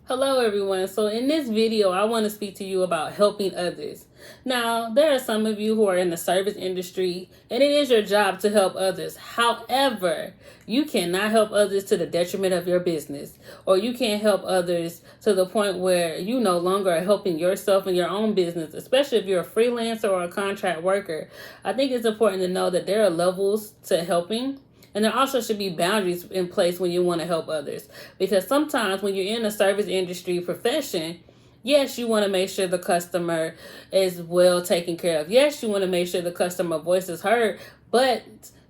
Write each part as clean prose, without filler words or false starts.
Hello everyone. So in this video, I want to speak to you about helping others. Now, there are some of you who are in the service industry and it is your job to help others. However, you cannot help others to the detriment of your business, or you can't help others to the point where you no longer are helping yourself and your own business, especially if you're a freelancer or a contract worker. I think it's important to know that there are levels to helping. And there also should be boundaries in place when you want to help others. Because sometimes when you're in a service industry profession, yes, you want to make sure the customer is well taken care of. Yes, you want to make sure the customer voice is heard, but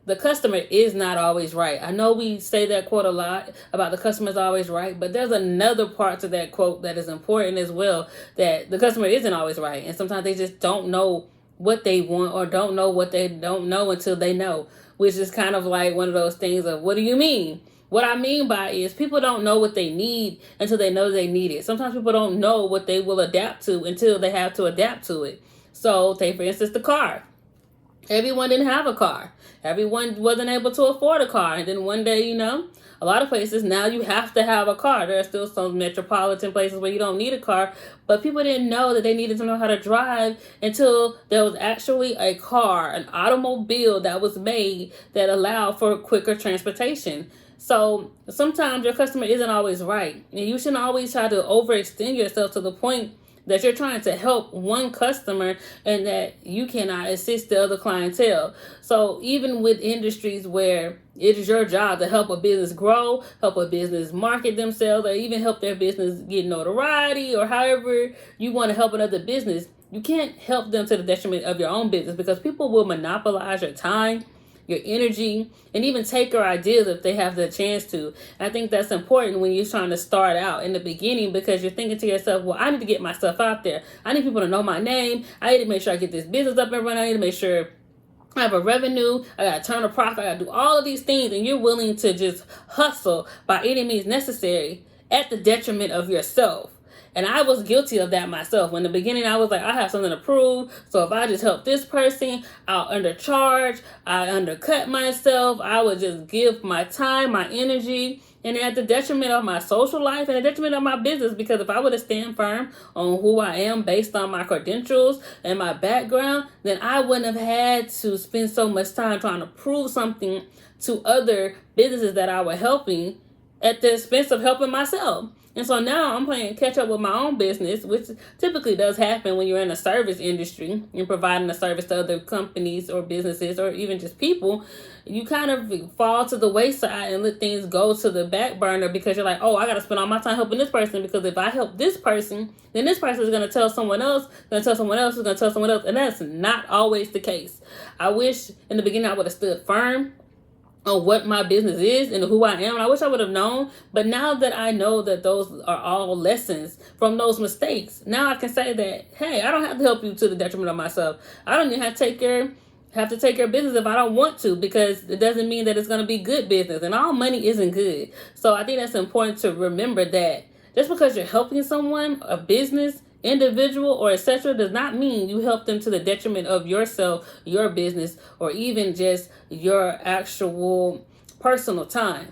the customer is not always right. I know we say that quote a lot about the customer is always right, but there's another part to that quote that is important as well, that the customer isn't always right. And sometimes they just don't know what they want or don't know what they don't know until they know, which is kind of like one of those things of, what do you mean? What I mean by is people don't know what they need until they know they need it. Sometimes people don't know what they will adapt to until they have to adapt to it. So take, for instance, the car. Everyone didn't have a car. Everyone wasn't able to afford a car. And then one day, a lot of places now you have to have a car. There are still some metropolitan places where you don't need a car, but people didn't know that they needed to know how to drive until there was actually a car, an automobile that was made that allowed for quicker transportation. So sometimes your customer isn't always right, and you shouldn't always try to overextend yourself to the point that you're trying to help one customer and that you cannot assist the other clientele. So even with industries where it is your job to help a business grow, help a business market themselves, or even help their business get notoriety, or however you want to help another business, you can't help them to the detriment of your own business, because people will monopolize your time, your energy, and even take your ideas if they have the chance to. I think that's important when you're trying to start out in the beginning, because you're thinking to yourself, well, I need to get myself out there. I need people to know my name. I need to make sure I get this business up and running. I need to make sure I have a revenue. I got to turn a profit. I got to do all of these things. And you're willing to just hustle by any means necessary at the detriment of yourself. And I was guilty of that myself. In the beginning, I was like, I have something to prove. So if I just help this person, I'll undercharge. I undercut myself. I would just give my time, my energy, and at the detriment of my social life and the detriment of my business. Because if I would have stand firm on who I am based on my credentials and my background, then I wouldn't have had to spend so much time trying to prove something to other businesses that I was helping at the expense of helping myself. And so now I'm playing catch up with my own business, which typically does happen when you're in a service industry and providing a service to other companies or businesses or even just people. You kind of fall to the wayside and let things go to the back burner because you're like, oh, I got to spend all my time helping this person, because if I help this person, then this person is going to tell someone else, going to tell someone else, is going to tell someone else. And that's not always the case. I wish in the beginning I would have stood firm on what my business is and who I am. And I wish I would have known, but now that I know that those are all lessons from those mistakes, now I can say that, hey, I don't have to help you to the detriment of myself. I don't even have to take care of business if I don't want to, because it doesn't mean that it's going to be good business, and all money isn't good. So I think that's important to remember, that just because you're helping someone, a business, individual, or etc., does not mean you help them to the detriment of yourself, your business, or even just your actual personal time.